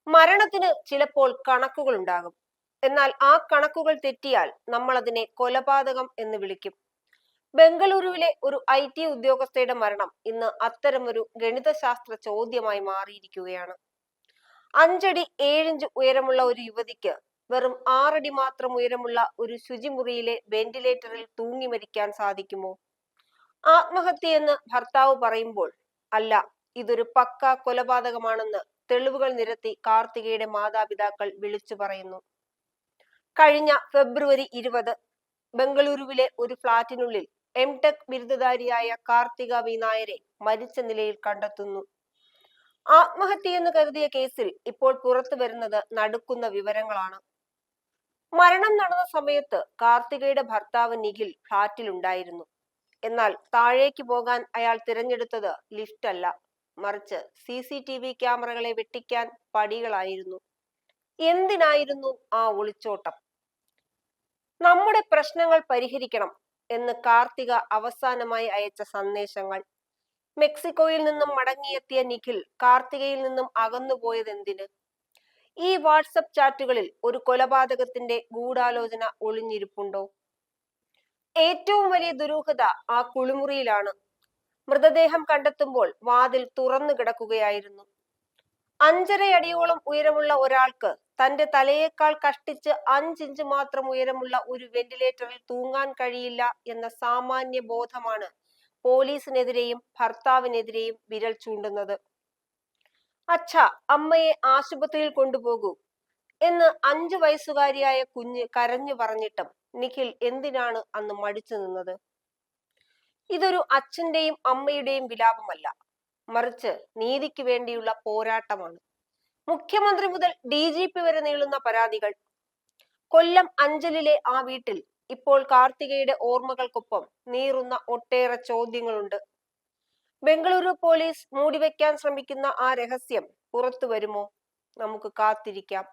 മരണത്തിന് ചിലപ്പോൾ കണക്കുകൾ ഉണ്ടാകും. എന്നാൽ ആ കണക്കുകൾ തെറ്റിയാൽ നമ്മൾ അതിനെ കൊലപാതകം എന്ന് വിളിക്കും. ബംഗളൂരുവിലെ ഒരു IT ഉദ്യോഗസ്ഥയുടെ മരണം ഇന്ന് അത്തരമൊരു ഗണിതശാസ്ത്ര ചോദ്യമായി മാറിയിരിക്കുകയാണ്. 5 അടി 7 ഇഞ്ച് ഉയരമുള്ള ഒരു യുവതിക്ക് വെറും 6 അടി മാത്രം ഉയരമുള്ള ഒരു ശുചിമുറിയിലെ വെന്റിലേറ്ററിൽ തൂങ്ങി മരിക്കാൻ സാധിക്കുമോ? ആത്മഹത്യയെന്ന് ഭർത്താവ് പറയുമ്പോൾ അല്ല, ഇതൊരു പക്ക കൊലപാതകമാണെന്ന് തെളിവുകൾ നിരത്തി കാർത്തികയുടെ മാതാപിതാക്കൾ വിളിച്ചു പറയുന്നു. കഴിഞ്ഞ ഫെബ്രുവരി 20 ബംഗളൂരുവിലെ ഒരു ഫ്ളാറ്റിനുള്ളിൽ MTech ബിരുദധാരിയായ കാർത്തിക വി നായരെ മരിച്ച നിലയിൽ കണ്ടെത്തുന്നു. ആത്മഹത്യയെന്ന് കരുതിയ കേസിൽ ഇപ്പോൾ പുറത്തു വരുന്നത് നടുക്കുന്ന വിവരങ്ങളാണ്. മരണം നടന്ന സമയത്ത് കാർത്തികയുടെ ഭർത്താവ് നിഖിൽ ഫ്ളാറ്റിലുണ്ടായിരുന്നു. എന്നാൽ താഴേക്ക് പോകാൻ അയാൾ തിരഞ്ഞെടുത്തത് ലിഫ്റ്റ് അല്ല, മറിച്ച് CCTV ക്യാമറകളെ വെട്ടിക്കാൻ പടികളായിരുന്നു. എന്തിനായിരുന്നു ആ ഒളിച്ചോട്ടം? നമ്മുടെ പ്രശ്നങ്ങൾ പരിഹരിക്കണം എന്ന് കാർത്തിക അവസാനമായി അയച്ച സന്ദേശങ്ങൾ. മെക്സിക്കോയിൽ നിന്നും മടങ്ങിയെത്തിയ നിഖിൽ കാർത്തികയിൽ നിന്നും അകന്നുപോയതെന്തിന്? ഈ വാട്സപ്പ് ചാറ്റുകളിൽ ഒരു കൊലപാതകത്തിന്റെ ഗൂഢാലോചന ഒളിഞ്ഞിരിപ്പുണ്ടോ? ഏറ്റവും വലിയ ദുരൂഹത ആ കുളിമുറിയിലാണ്. മൃതദേഹം കണ്ടെത്തുമ്പോൾ വാതിൽ തുറന്നു കിടക്കുകയായിരുന്നു. 5.5 അടിയോളം ഉയരമുള്ള ഒരാൾക്ക് തന്റെ തലയേക്കാൾ കഷ്ടിച്ച് 5 ഇഞ്ച് മാത്രം ഉയരമുള്ള ഒരു വെന്റിലേറ്ററിൽ തൂങ്ങാൻ കഴിയില്ല എന്ന സാമാന്യ ബോധമാണ് പോലീസിനെതിരെയും ഭർത്താവിനെതിരെയും വിരൽ ചൂണ്ടുന്നത്. അച്ഛാ, അമ്മയെ ആശുപത്രിയിൽ കൊണ്ടുപോകൂ എന്ന് 5 വയസ്സുകാരിയായ കുഞ്ഞ് കരഞ്ഞു പറഞ്ഞിട്ടും നിഖിൽ എന്തിനാണ് അന്ന് മടിച്ചു നിന്നത്? ഇതൊരു അച്ഛന്റെയും അമ്മയുടെയും വിലാപമല്ല, മറിച്ച് നീതിക്ക് വേണ്ടിയുള്ള പോരാട്ടമാണ്. മുഖ്യമന്ത്രി മുതൽ DGP വരെ നീളുന്ന പരാതികൾ. കൊല്ലം അഞ്ചലിലെ ആ വീട്ടിൽ ഇപ്പോൾ കാർത്തികയുടെ ഓർമ്മകൾക്കൊപ്പം നീറുന്ന ഒട്ടേറെ ചോദ്യങ്ങളുണ്ട്. ബംഗളൂരു പോലീസ് മൂടിവെക്കാൻ ശ്രമിക്കുന്ന ആ രഹസ്യം പുറത്തു വരുമോ? നമുക്ക് കാത്തിരിക്കാം.